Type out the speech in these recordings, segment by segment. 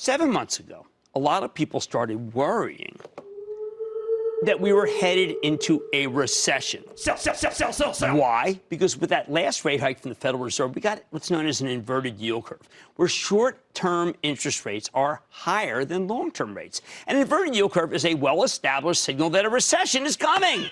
7 months ago, a lot of people started worrying that we were headed into a recession. Sell. Why? Because with that last rate hike from the Federal Reserve, we got what's known as an inverted yield curve, where short-term interest rates are higher than long-term rates. An inverted yield curve is a well-established signal that a recession is coming.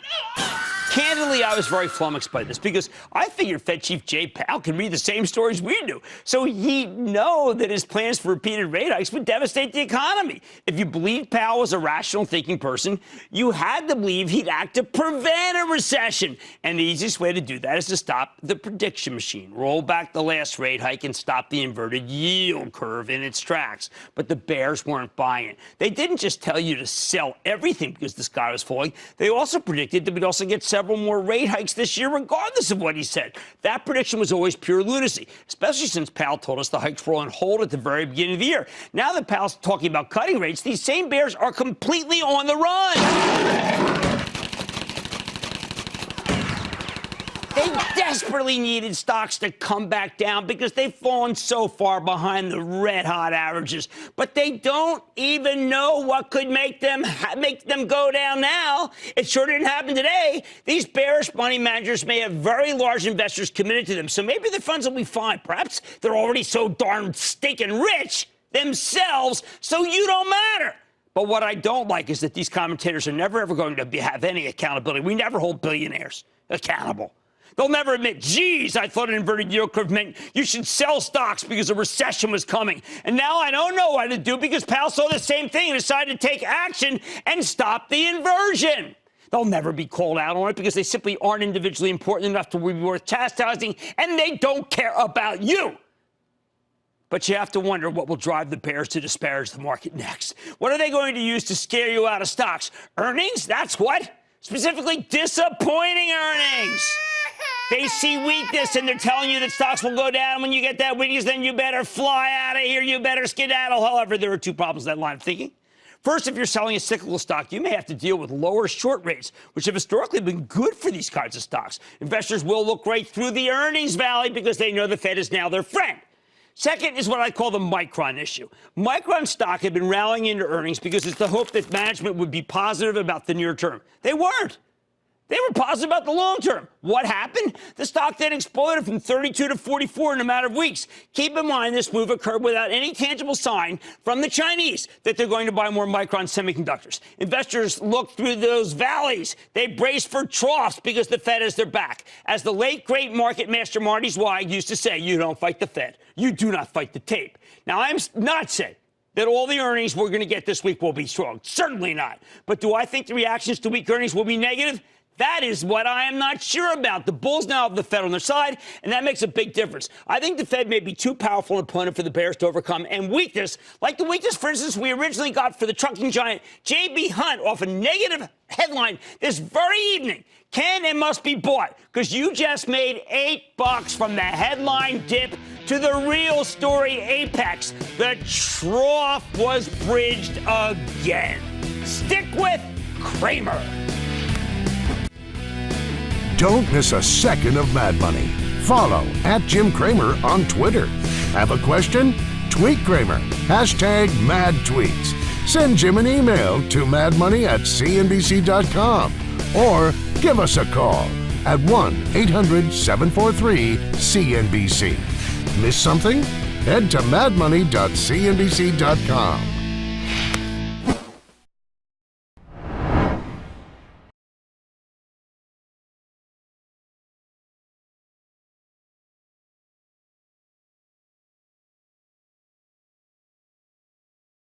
Candidly, I was very flummoxed by this because I figured Fed Chief Jay Powell can read the same stories we do. So he'd know that his plans for repeated rate hikes would devastate the economy. If you believed Powell was a rational thinking person, you had to believe he'd act to prevent a recession. And the easiest way to do that is to stop the prediction machine, roll back the last rate hike, and stop the inverted yield curve in its tracks. But the bears weren't buying it. They didn't just tell you to sell everything because the sky was falling. They also predicted that we'd also get several more rate hikes this year, regardless of what he said. That prediction was always pure lunacy, especially since Powell told us the hikes were on hold at the very beginning of the year. Now that Powell's talking about cutting rates, these same bears are completely on the run. They desperately needed stocks to come back down because they've fallen so far behind the red-hot averages. But they don't even know what could make them go down now. It sure didn't happen today. These bearish money managers may have very large investors committed to them, so maybe their funds will be fine. Perhaps they're already so darn stinking rich themselves, so you don't matter. But what I don't like is that these commentators are never, ever going to have any accountability. We never hold billionaires accountable. They'll never admit, geez, I thought an inverted yield curve meant you should sell stocks because a recession was coming. And now I don't know what to do because Powell saw the same thing and decided to take action and stop the inversion. They'll never be called out on it because they simply aren't individually important enough to be worth chastising, and they don't care about you. But you have to wonder what will drive the bears to disparage the market next. What are they going to use to scare you out of stocks? Earnings? That's what? Specifically, disappointing earnings. They see weakness, and they're telling you that stocks will go down. When you get that weakness, then you better fly out of here. You better skedaddle. However, there are two problems with that line of thinking. First, if you're selling a cyclical stock, you may have to deal with lower short rates, which have historically been good for these kinds of stocks. Investors will look right through the earnings valley because they know the Fed is now their friend. Second is what I call the Micron issue. Micron stock had been rallying into earnings because it's the hope that management would be positive about the near term. They weren't. They were positive about the long term. What happened? The stock then exploded from 32 to 44 in a matter of weeks. Keep in mind this move occurred without any tangible sign from the Chinese that they're going to buy more Micron semiconductors. Investors look through those valleys. They brace for troughs because the Fed is their back. As the late, great market master Marty Zweig used to say, you don't fight the Fed. You do not fight the tape. Now, I'm not saying that all the earnings we're going to get this week will be strong. Certainly not. But do I think the reactions to weak earnings will be negative? That is what I am not sure about. The bulls now have the Fed on their side, and that makes a big difference. I think the Fed may be too powerful an opponent for the bears to overcome, and weakness, like the weakness, for instance, we originally got for the trucking giant J.B. Hunt off a negative headline this very evening, can and must be bought, because you just made $8 from the headline dip to the real story apex. The trough was bridged again. Stick with Cramer. Don't miss a second of Mad Money. Follow @Jim Cramer on Twitter. Have a question? Tweet Cramer. #MadTweets. Send Jim an email to madmoney@cnbc.com or give us a call at 1-800-743-CNBC. Miss something? Head to madmoney.cnbc.com.